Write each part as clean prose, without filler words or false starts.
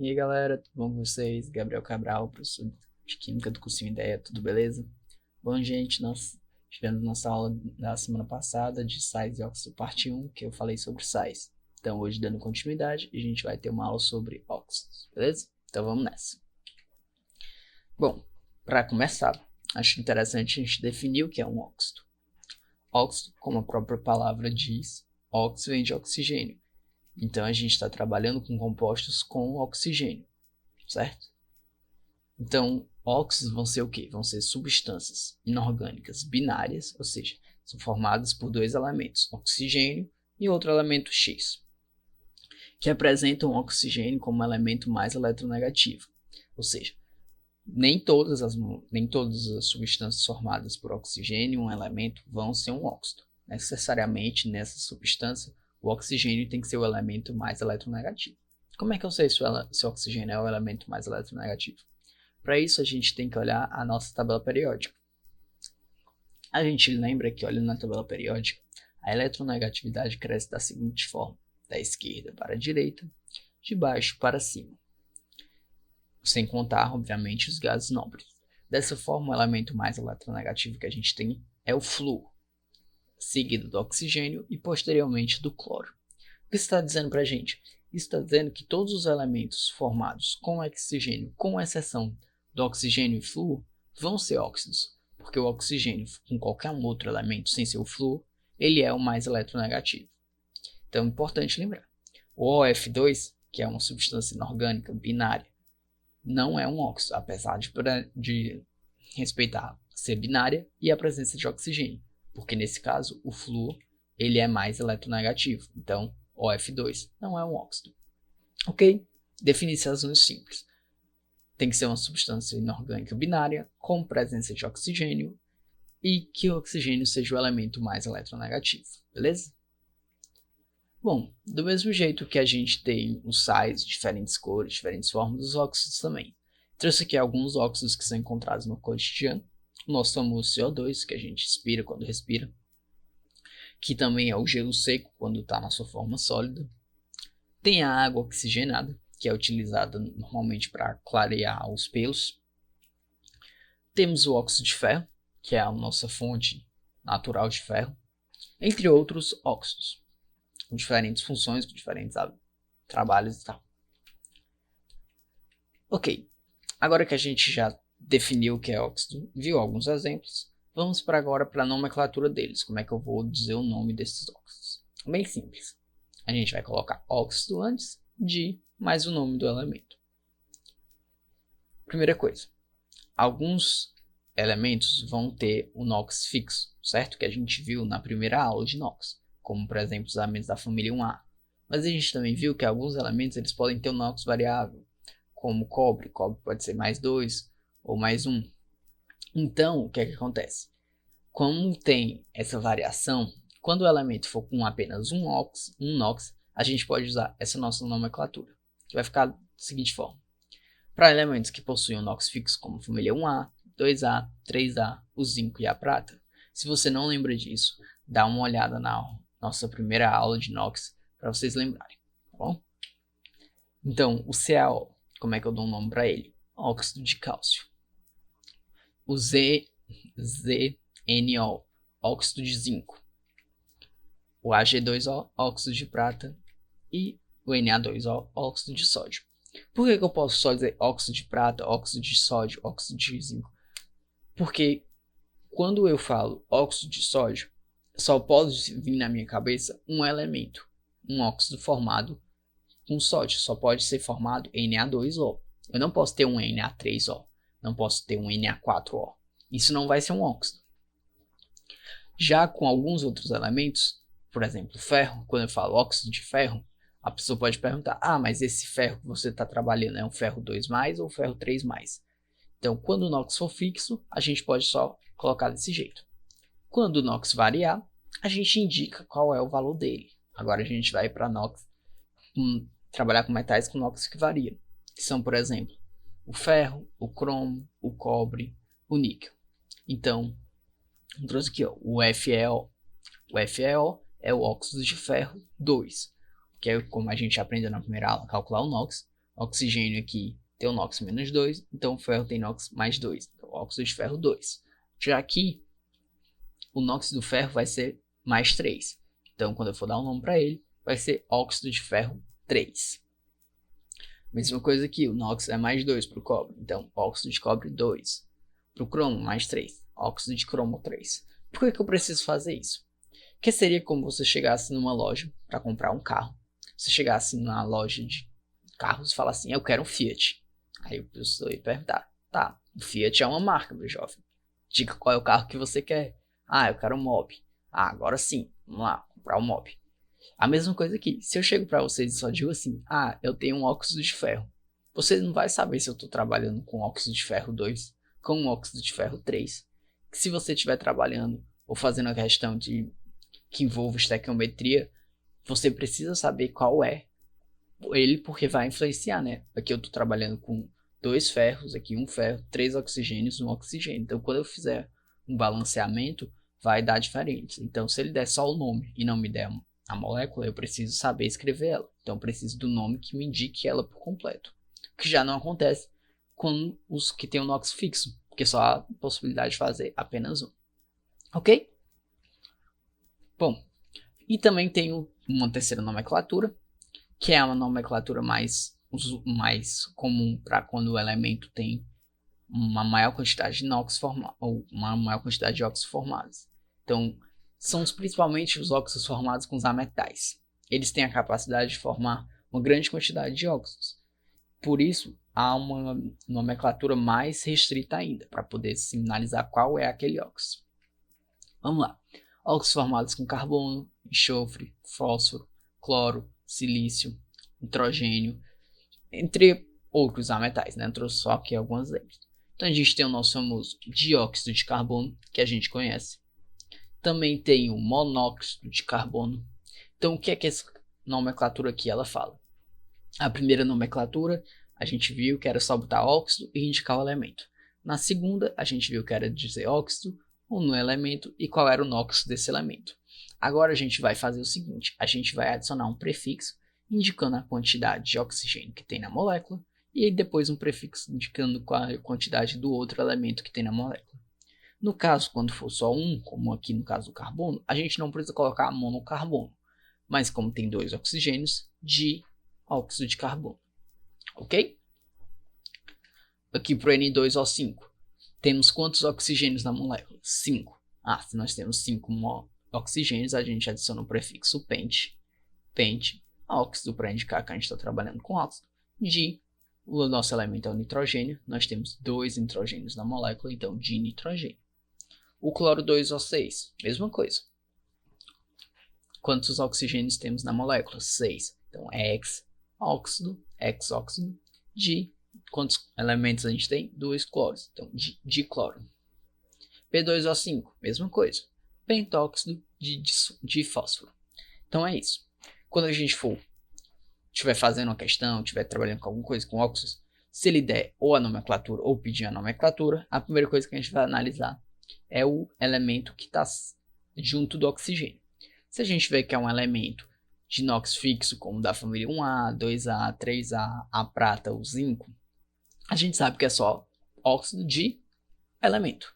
E aí galera, tudo bom com vocês? Gabriel Cabral, professor de Química do cursinho Ideia, tudo beleza? Bom gente, nós tivemos nossa aula da semana passada de sais e óxidos parte 1, que eu falei sobre sais. Então hoje, dando continuidade, a gente vai ter uma aula sobre óxidos, beleza? Então vamos nessa. Bom, para começar, acho interessante a gente definir o que é um óxido. Óxido, como a própria palavra diz, óxido vem de oxigênio. Então a gente está trabalhando com compostos com oxigênio, certo? Então, óxidos vão ser o quê? Vão ser substâncias inorgânicas binárias, ou seja, são formadas por dois elementos, oxigênio e outro elemento X, que apresentam o oxigênio como elemento mais eletronegativo. Ou seja, nem todas as substâncias formadas por oxigênio, um elemento, vão ser um óxido. Necessariamente, nessa substância, o oxigênio tem que ser o elemento mais eletronegativo. Como é que eu sei se o oxigênio é o elemento mais eletronegativo? Para isso, a gente tem que olhar a nossa tabela periódica. A gente lembra que, olhando na tabela periódica, a eletronegatividade cresce da seguinte forma: da esquerda para a direita, de baixo para cima. Sem contar, obviamente, os gases nobres. Dessa forma, o elemento mais eletronegativo que a gente tem é o flúor, seguido do oxigênio e posteriormente do cloro. O que isso está dizendo para a gente? Isso está dizendo que todos os elementos formados com oxigênio, com exceção do oxigênio e flúor, vão ser óxidos, porque o oxigênio, com qualquer outro elemento sem ser o flúor, ele é o mais eletronegativo. Então é importante lembrar. O OF2, que é uma substância inorgânica binária, não é um óxido, apesar de respeitar ser binária e a presença de oxigênio, porque nesse caso o flúor ele é mais eletronegativo, então OF2 não é um óxido. Ok? Definições simples. Tem que ser uma substância inorgânica binária com presença de oxigênio e que o oxigênio seja o elemento mais eletronegativo, beleza? Bom, do mesmo jeito que a gente tem os sais, diferentes cores, diferentes formas, os óxidos também. Trouxe aqui alguns óxidos que são encontrados no cotidiano. O nosso famoso CO2, que a gente expira quando respira, que também é o gelo seco quando está na sua forma sólida. Tem a água oxigenada, que é utilizada normalmente para clarear os pelos. Temos o óxido de ferro, que é a nossa fonte natural de ferro, entre outros óxidos, com diferentes funções, com diferentes trabalhos e tal. Ok, agora que a gente já definiu o que é óxido, viu alguns exemplos, vamos agora para a nomenclatura deles. Como é que eu vou dizer o nome desses óxidos? Bem simples. A gente vai colocar óxido antes de mais o nome do elemento. Primeira coisa, alguns elementos vão ter o NOx fixo, certo? Que a gente viu na primeira aula de NOx, como por exemplo os elementos da família 1A. Mas a gente também viu que alguns elementos eles podem ter o NOx variável, como cobre pode ser mais 2 ou mais 1. Então, o que é que acontece? Como tem essa variação, quando o elemento for com apenas um NOx, a gente pode usar essa nossa nomenclatura, que vai ficar da seguinte forma. Para elementos que possuem um NOx fixo, como família 1A, 2A, 3A, o zinco e a prata, se você não lembra disso, dá uma olhada na nossa primeira aula de NOx para vocês lembrarem, tá bom? Então, o CaO, como é que eu dou um nome para ele? Óxido de cálcio. O ZnO, óxido de zinco. O Ag2O, óxido de prata. E o Na2O, óxido de sódio. Por que eu posso só dizer óxido de prata, óxido de sódio, óxido de zinco? Porque quando eu falo óxido de sódio, só pode vir na minha cabeça um elemento, um óxido formado com sódio. Só pode ser formado Na2O. Eu não posso ter um Na3O, não posso ter um Na4O. Isso não vai ser um óxido. Já com alguns outros elementos, por exemplo, ferro, quando eu falo óxido de ferro, a pessoa pode perguntar, mas esse ferro que você está trabalhando é um ferro 2+, ou ferro 3+. Então, quando o NOx for fixo, a gente pode só colocar desse jeito. Quando o NOx variar, a gente indica qual é o valor dele. Agora a gente vai para NOx, trabalhar com metais com NOx que varia, que são, por exemplo, o ferro, o cromo, o cobre, o níquel. Então, eu trouxe aqui o FeO. O FeO é o óxido de ferro 2, que é como a gente aprendeu na primeira aula, calcular o NOx. oxigênio aqui tem o NOx menos 2, então o ferro tem NOx mais 2, então óxido de ferro 2. Já aqui, o NOx do ferro vai ser mais 3, então quando eu for dar um nome para ele, vai ser óxido de ferro 3. Mesma coisa aqui, o NOx é mais 2 para o cobre, então óxido de cobre 2. Para o cromo, mais 3, óxido de cromo 3. Por que eu preciso fazer isso? Porque seria como você chegasse numa loja para comprar um carro. Você chegasse na loja de carros e falasse assim, eu quero um Fiat. Aí o pessoal ia perguntar, tá, o Fiat é uma marca, meu jovem. Diga qual é o carro que você quer. Ah, eu quero um Mob. Ah, agora sim, vamos lá, comprar um Mob. A mesma coisa aqui, se eu chego para vocês e só digo assim, ah, eu tenho um óxido de ferro. Você não vai saber se eu estou trabalhando com óxido de ferro 2, com um óxido de ferro 3. Se você estiver trabalhando ou fazendo a questão que envolve estequiometria, você precisa saber qual é ele, porque vai influenciar, né? Aqui eu estou trabalhando com 2 ferros, aqui um ferro, 3 oxigênios, um oxigênio. Então, quando eu fizer um balanceamento, vai dar diferente. Então, se ele der só o nome e não me der a molécula, eu preciso saber escrever ela. Então, eu preciso do nome que me indique ela por completo. O que já não acontece com os que tem o NOx fixo, porque só há a possibilidade de fazer apenas um. Ok? Bom, e também tenho uma terceira nomenclatura, que é uma nomenclatura mais comum para quando o elemento tem uma maior quantidade de NOx ou uma maior quantidade de óxidos formados. Então, são principalmente os óxidos formados com os ametais. Eles têm a capacidade de formar uma grande quantidade de óxidos. Por isso, há uma nomenclatura mais restrita ainda, para poder sinalizar qual é aquele óxido. Vamos lá. Óxidos formados com carbono, enxofre, fósforo, cloro, silício, nitrogênio, entre outros ametais, né? Trouxe só aqui alguns deles. Então a gente tem o nosso famoso dióxido de carbono, que a gente conhece. Também tem o monóxido de carbono. Então o que é que essa nomenclatura aqui ela fala? A primeira nomenclatura a gente viu que era só botar óxido e indicar o elemento. Na segunda a gente viu que era dizer óxido, no elemento e qual era o NOx desse elemento. Agora a gente vai fazer o seguinte, a gente vai adicionar um prefixo indicando a quantidade de oxigênio que tem na molécula e depois um prefixo indicando qual a quantidade do outro elemento que tem na molécula. No caso, quando for só um, como aqui no caso do carbono, a gente não precisa colocar monocarbono, mas como tem 2 oxigênios, dióxido de carbono. Ok? Aqui para o N2O5. Temos quantos oxigênios na molécula? 5. Se nós temos 5 oxigênios, a gente adiciona o prefixo pente, óxido, para indicar que a gente está trabalhando com óxido. O nosso elemento é o nitrogênio, nós temos 2 nitrogênios na molécula, então dinitrogênio. O cloro 2O6, mesma coisa. Quantos oxigênios temos na molécula? 6. Então, óxido, quantos elementos a gente tem? 2 cloros, então dicloro. P2O5, mesma coisa. Pentóxido de fósforo. Então é isso. Quando a gente estiver fazendo uma questão, estiver trabalhando com alguma coisa com óxidos, se ele der ou a nomenclatura ou pedir a nomenclatura, a primeira coisa que a gente vai analisar é o elemento que está junto do oxigênio. Se a gente vê que é um elemento de NOx fixo, como da família 1A, 2A, 3A, a prata, o zinco, a gente sabe que é só óxido de elemento.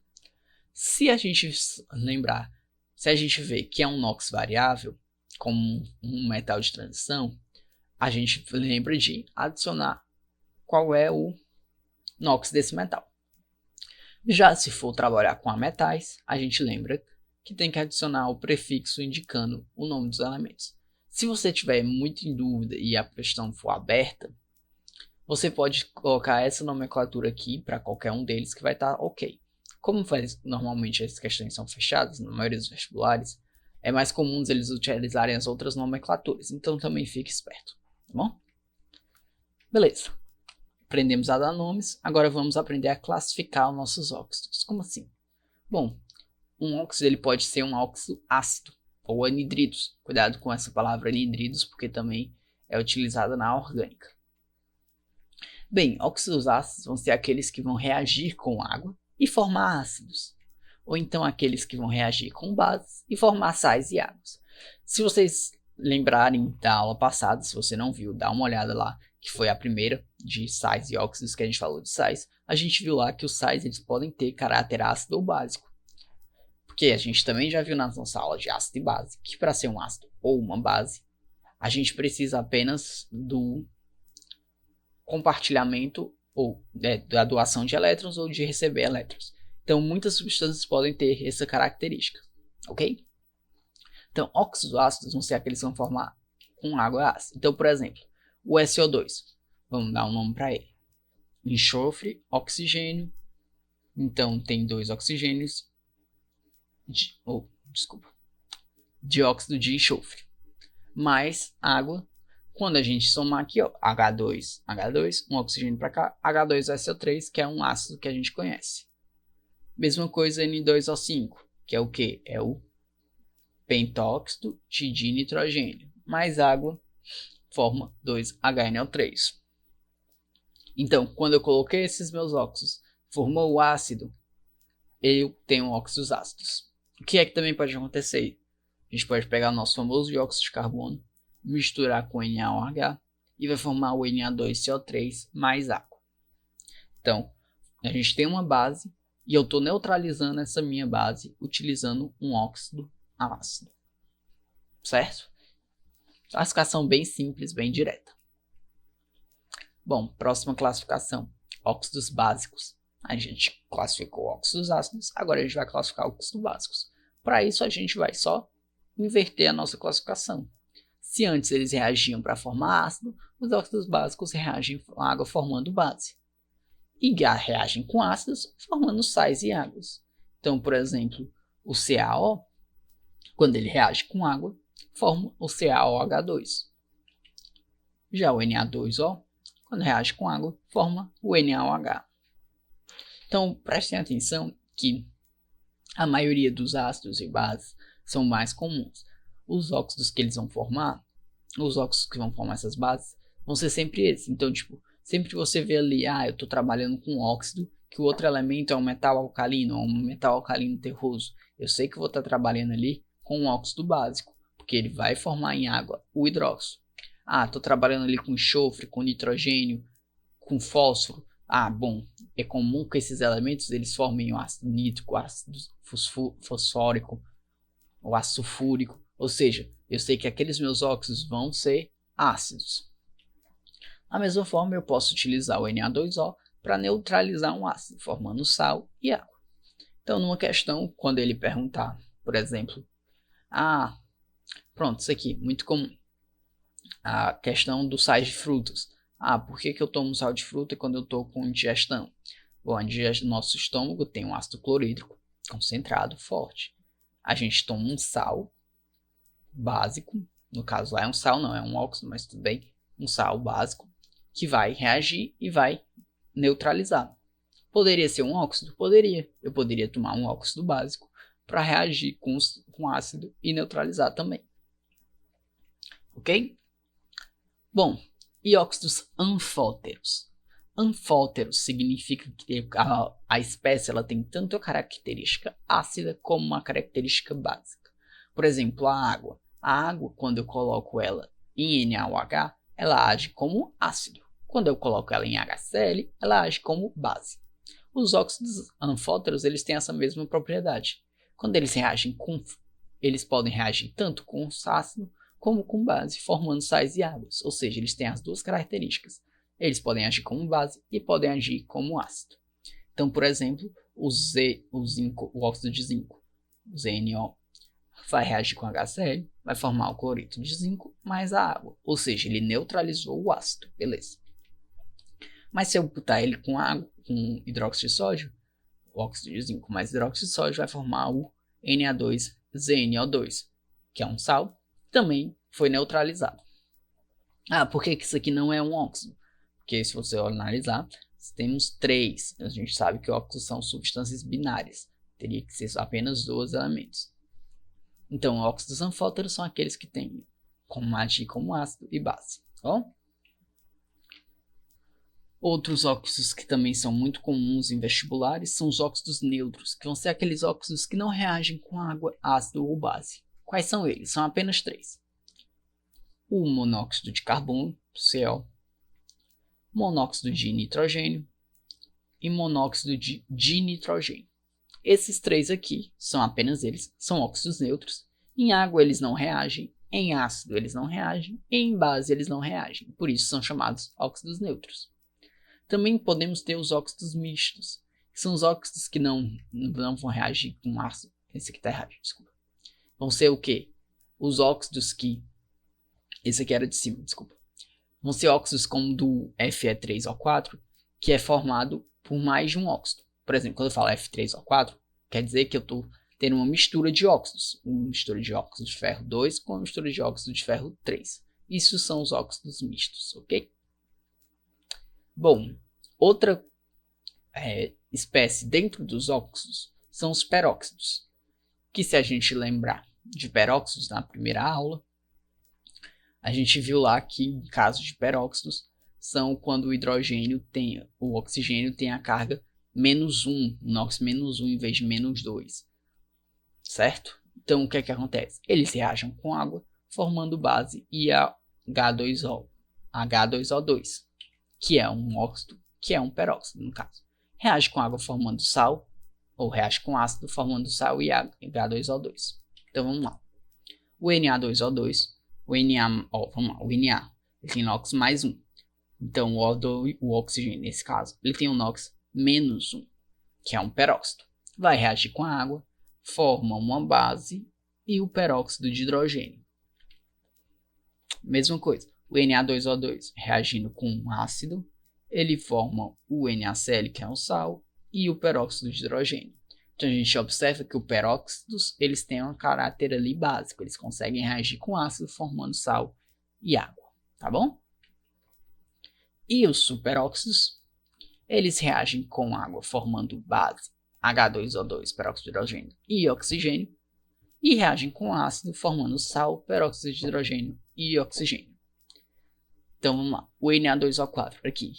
Se a gente lembrar, se a gente vê que é um NOx variável, como um metal de transição, a gente lembra de adicionar qual é o NOx desse metal. Já se for trabalhar com ametais, a gente lembra que tem que adicionar o prefixo indicando o nome dos elementos. Se você tiver muito em dúvida e a questão for aberta, você pode colocar essa nomenclatura aqui para qualquer um deles que vai estar ok. Como normalmente as questões são fechadas, na maioria dos vestibulares, é mais comum eles utilizarem as outras nomenclaturas, então também fique esperto, tá bom? Beleza, aprendemos a dar nomes, agora vamos aprender a classificar os nossos óxidos. Como assim? Bom, um óxido ele pode ser um óxido ácido ou anidridos. Cuidado com essa palavra anidridos, porque também é utilizada na orgânica. Bem, óxidos ácidos vão ser aqueles que vão reagir com água e formar ácidos, ou então aqueles que vão reagir com bases e formar sais e águas. Se vocês lembrarem da aula passada, se você não viu, dá uma olhada lá, que foi a primeira, de sais e óxidos, que a gente falou de sais, a gente viu lá que os sais eles podem ter caráter ácido ou básico. Porque a gente também já viu na nossa aula de ácido e base, que para ser um ácido ou uma base, a gente precisa apenas do compartilhamento ou da doação de elétrons ou de receber elétrons. Então, muitas substâncias podem ter essa característica, ok? Então, óxidos ácidos vão ser aqueles que vão formar com água ácida. Então, por exemplo, o SO2, vamos dar um nome para ele. Enxofre, oxigênio. Então, tem 2 oxigênios. Dióxido de enxofre. Mais água. Quando a gente somar aqui, ó, H2, um oxigênio para cá, H2SO3, que é um ácido que a gente conhece. Mesma coisa N2O5, que é o que? É o pentóxido de dinitrogênio. Mais água forma 2HNO3. Então, quando eu coloquei esses meus óxidos, formou o ácido, eu tenho óxidos ácidos. O que é que também pode acontecer? A gente pode pegar o nosso famoso dióxido de carbono, misturar com NaOH e vai formar o Na2CO3 mais água. Então, a gente tem uma base e eu estou neutralizando essa minha base utilizando um óxido ácido. Certo? Classificação bem simples, bem direta. Bom, próxima classificação. Óxidos básicos. A gente classificou óxidos ácidos, agora a gente vai classificar óxidos básicos. Para isso, a gente vai só inverter a nossa classificação. Se antes eles reagiam para formar ácido, os óxidos básicos reagem com água formando base. E reagem com ácidos formando sais e águas. Então, por exemplo, o CaO, quando ele reage com água, forma o CaOH2. Já o Na2O, quando reage com água, forma o NaOH. Então, prestem atenção que a maioria dos ácidos e bases são mais comuns. Os óxidos que eles vão formar, os óxidos que vão formar essas bases, vão ser sempre esses. Então, tipo, sempre que você vê ali, eu estou trabalhando com óxido, que o outro elemento é um metal alcalino, ou um metal alcalino terroso. Eu sei que vou estar trabalhando ali com um óxido básico, porque ele vai formar em água o hidróxido. Estou trabalhando ali com enxofre, com nitrogênio, com fósforo. Bom, é comum que esses elementos eles formem o ácido nítrico, o ácido fosfórico, o ácido sulfúrico. Ou seja, eu sei que aqueles meus óxidos vão ser ácidos. Da mesma forma, eu posso utilizar o Na2O para neutralizar um ácido, formando sal e água. Então, numa questão, quando ele perguntar, por exemplo, pronto, isso aqui, muito comum. A questão dos sais de frutas. Por que eu tomo sal de fruta quando eu estou com indigestão? Bom, nosso estômago tem um ácido clorídrico concentrado, forte. A gente toma um sal básico, no caso lá é um sal, não é um óxido, mas tudo bem, um sal básico, que vai reagir e vai neutralizar. Poderia ser um óxido? Poderia. Eu poderia tomar um óxido básico para reagir com ácido e neutralizar também. Ok? Bom, e óxidos anfóteros? Anfóteros significa que a espécie ela tem tanto a característica ácida como uma característica básica. Por exemplo, a água. A água, quando eu coloco ela em NaOH, ela age como ácido. Quando eu coloco ela em HCl, ela age como base. Os óxidos anfóteros eles têm essa mesma propriedade. Quando eles eles podem reagir tanto com ácido como com base, formando sais e águas. Ou seja, eles têm as duas características. Eles podem agir como base e podem agir como ácido. Então, por exemplo, o óxido de zinco, o ZNO, vai reagir com HCl, vai formar o cloreto de zinco mais a água. Ou seja, ele neutralizou o ácido. Beleza. Mas se eu botar ele com água, com hidróxido de sódio, o óxido de zinco mais hidróxido de sódio vai formar o Na2ZNO2, que é um sal, também foi neutralizado. Por que isso aqui não é um óxido? Porque se você analisar, temos 3. A gente sabe que óxidos são substâncias binárias. Teria que ser apenas 2 elementos. Então, óxidos anfóteros são aqueles que têm como agir como ácido e base. Outros óxidos que também são muito comuns em vestibulares são os óxidos neutros, que vão ser aqueles óxidos que não reagem com água, ácido ou base. Quais são eles? São apenas 3. O monóxido de carbono, CO, monóxido de nitrogênio e monóxido de dinitrogênio. Esses três aqui, são apenas eles, são óxidos neutros. Em água eles não reagem, em ácido eles não reagem, e em base eles não reagem. Por isso são chamados óxidos neutros. Também podemos ter os óxidos mistos, que são os óxidos que não vão reagir com ácido. Esse aqui está errado, desculpa. Vão ser o quê? Os óxidos que... Esse aqui era de cima, desculpa. Vão ser óxidos como do Fe3O4, que é formado por mais de um óxido. Por exemplo, quando eu falo F3O4, quer dizer que eu estou tendo uma mistura de óxidos. Uma mistura de óxido de ferro 2 com uma mistura de óxido de ferro 3. Isso são os óxidos mistos, ok? Bom, outra espécie dentro dos óxidos são os peróxidos. Que se a gente lembrar de peróxidos na primeira aula, a gente viu lá que em casos de peróxidos são quando o oxigênio tem a carga -1, NOx -1 em vez de -2, certo? Então o que é que acontece? Eles reagem com água, formando base e H2O2, que é um óxido, que é um peróxido no caso. Reage com água formando sal, ou reage com ácido formando sal e H2O2. Então vamos lá. O Na2O2, o Na ele tem NOx +1. Então o oxigênio, nesse caso, ele tem um NOx -1, que é um peróxido. Vai reagir com a água, forma uma base e o peróxido de hidrogênio. Mesma coisa, o Na2O2 reagindo com um ácido, ele forma o NaCl, que é um sal, e o peróxido de hidrogênio. Então a gente observa que os peróxidos eles têm um caráter ali básico, eles conseguem reagir com ácido formando sal e água, tá bom? E os superóxidos, eles reagem com água formando base H2O2, peróxido de hidrogênio e oxigênio, e reagem com ácido formando sal, peróxido de hidrogênio e oxigênio. Então vamos lá, o Na2O4 aqui,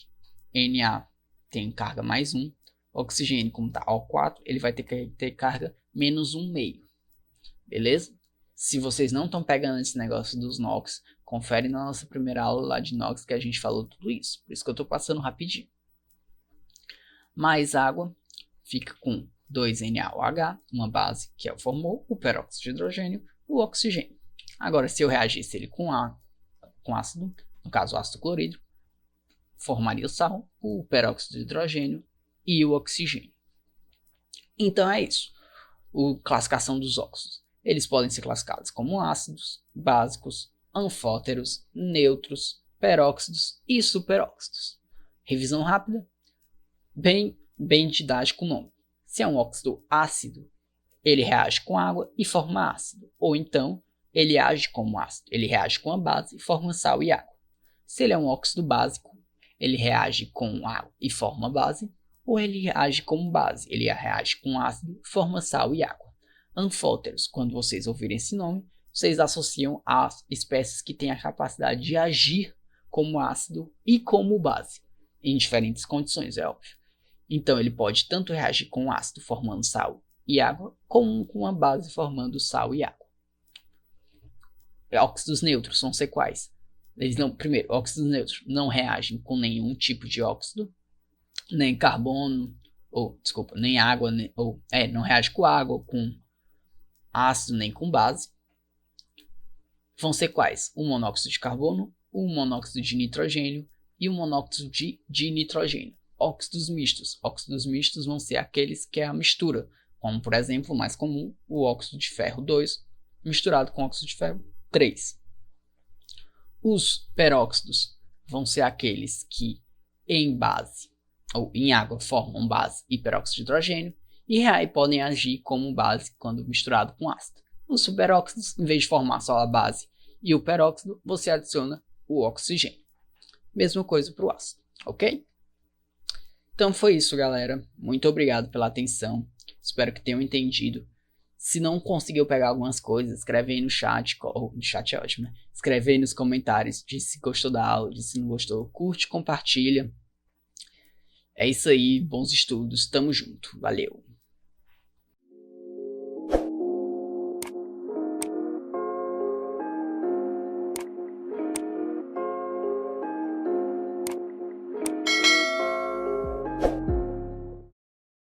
Na tem carga +1, oxigênio como está O4, ele vai ter carga -1,5, beleza? Se vocês não estão pegando esse negócio dos NOx, confere na nossa primeira aula lá de NOx que a gente falou tudo isso, por isso que eu estou passando rapidinho. Mais água, fica com 2NaOH, uma base que formou o peróxido de hidrogênio, o oxigênio. Agora, se eu reagisse ele com ácido, no caso ácido clorídrico, formaria o sal, o peróxido de hidrogênio e o oxigênio. Então é isso. A classificação dos óxidos. Eles podem ser classificados como ácidos, básicos, anfóteros, neutros, peróxidos e superóxidos. Revisão rápida. Bem didático o nome. Se é um óxido ácido, ele reage com água e forma ácido. Ou então, ele age como ácido. Ele reage com a base e forma sal e água. Se ele é um óxido básico, ele reage com água e forma base. Ou ele reage como base. Ele reage com ácido, forma sal e água. Anfóteros, quando vocês ouvirem esse nome, vocês associam a espécies que têm a capacidade de agir como ácido e como base, em diferentes condições, é óbvio. Então ele pode tanto reagir com ácido formando sal e água, como com a base formando sal e água. Óxidos neutros vão ser quais? Primeiro, óxidos neutros não reagem com nenhum tipo de óxido, nem carbono, nem água, não reage com água, com ácido, nem com base. Vão ser quais? O monóxido de carbono, o monóxido de nitrogênio e o monóxido de nitrogênio. Óxidos mistos. Óxidos mistos vão ser aqueles que é a mistura, como por exemplo, o mais comum, o óxido de ferro 2 misturado com óxido de ferro 3. Os peróxidos vão ser aqueles que em base ou em água formam base e peróxido de hidrogênio e aí podem agir como base quando misturado com ácido. Os superóxidos, em vez de formar só a base e o peróxido, você adiciona o oxigênio. Mesma coisa para o ácido, ok? Então foi isso, galera. Muito obrigado pela atenção. Espero que tenham entendido. Se não conseguiu pegar algumas coisas, escreve aí no chat. No chat é ótimo, né? Escreve aí nos comentários. Diz se gostou da aula, diz se não gostou. Curte, compartilha. É isso aí. Bons estudos. Tamo junto. Valeu.